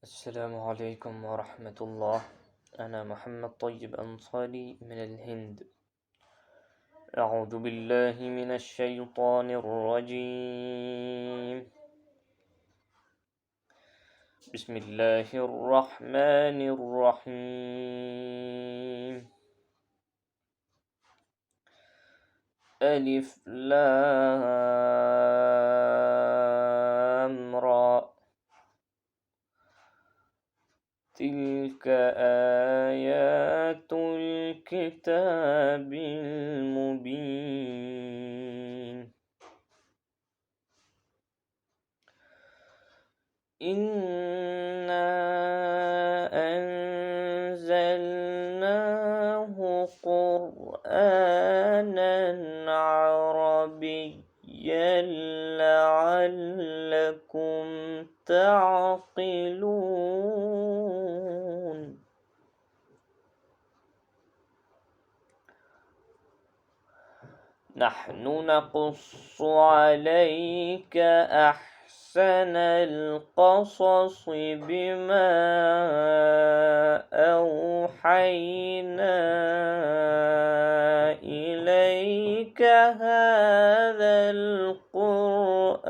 السلام عليكم ورحمة الله. أنا محمد طيب أنصاري من الهند. أعوذ بالله من الشيطان الرجيم. بسم الله الرحمن الرحيم. ألف لام را. تلك آيات الكتاب المبين. إنا أنزلناه قرآنا عربيا لعلكم تعقلون. نحن نقص عليك أحسن القصص بما أوحينا إليك هذا القرآن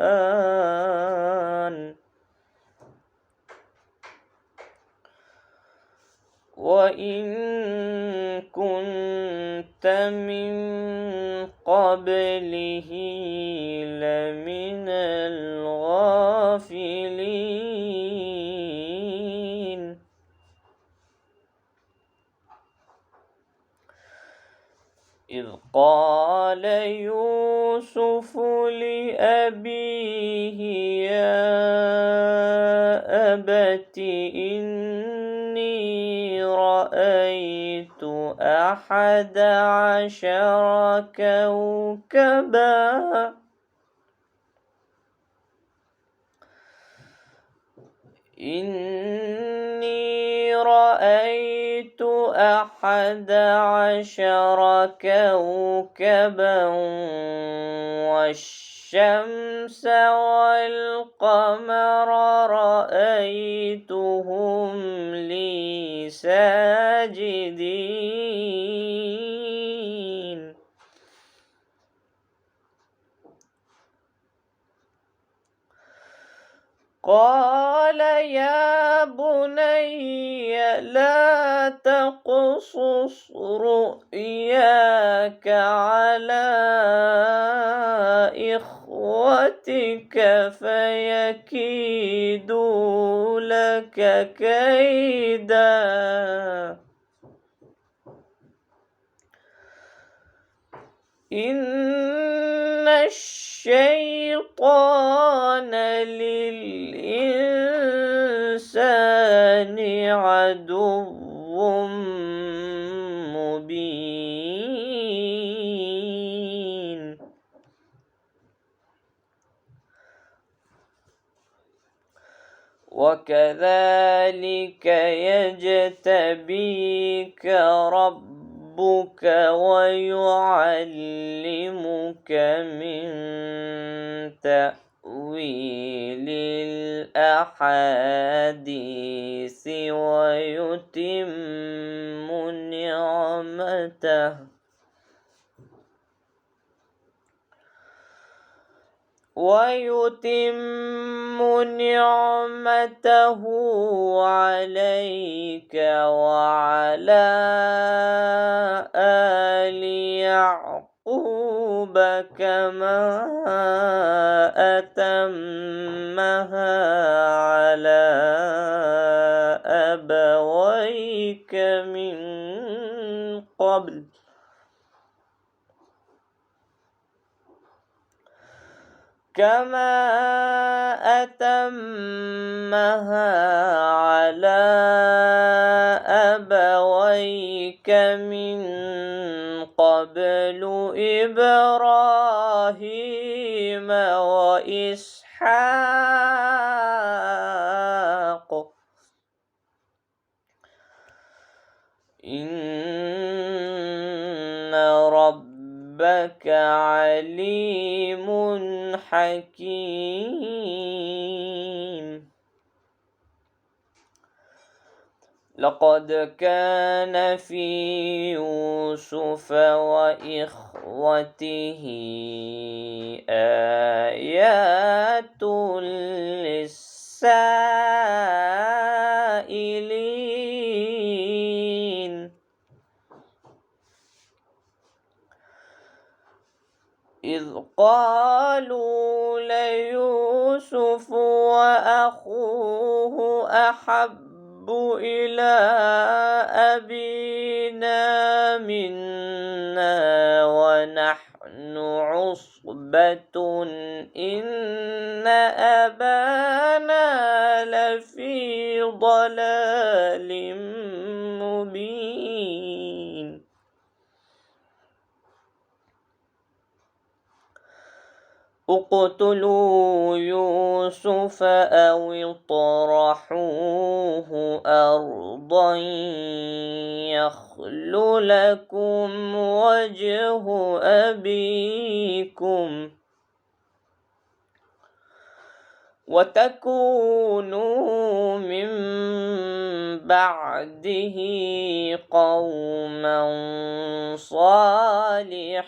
وإن كنت من قبله لمن الغافلين. إذ قال يوسف لأبيه يا أبت إني رأيت 11 كوكبا إني رأيت 11 كوكبا والشمس والقمر رأيتهم لي ساجدين. قال يا بني لا تقصص رؤياك على إخوتك فيكيدوا لك كيدا إن الشيطان للإنسان عدو مبين. وكذلك يجتبيك ربك ويعلمك من تأويل الأحاديث ويتم نعمته عليك وعلى آل يعقوب كما أتمها على أبويك من قبل إبراهيم وإسحاق إن ربك عليم حكيم. لقد كان في يوسف وإخوته آيات للسائلين إذ قالوا ليوسف وأخوه أحب إلى أبينا منا ونحن عصبة إن أبانا لفي ضلال مبين اقتلوا يوسف أو اطرحوه أرضا يخل لكم وجه أبيكم وتكونوا من بعده قوما صالحين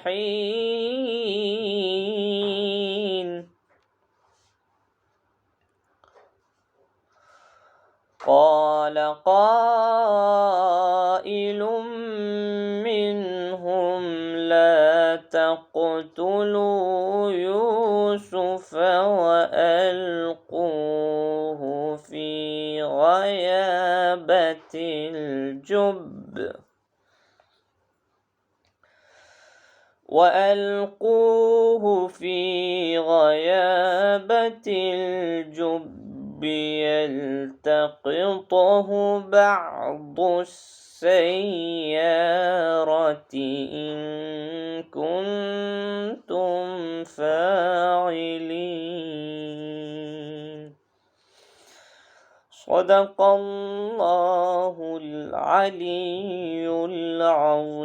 قال قائل منهم لا تقتلوا يوسف وألقوه في غيابة الجب يلتقطه بعض السيارة إن كنتم فاعلين صدق الله العلي العظيم.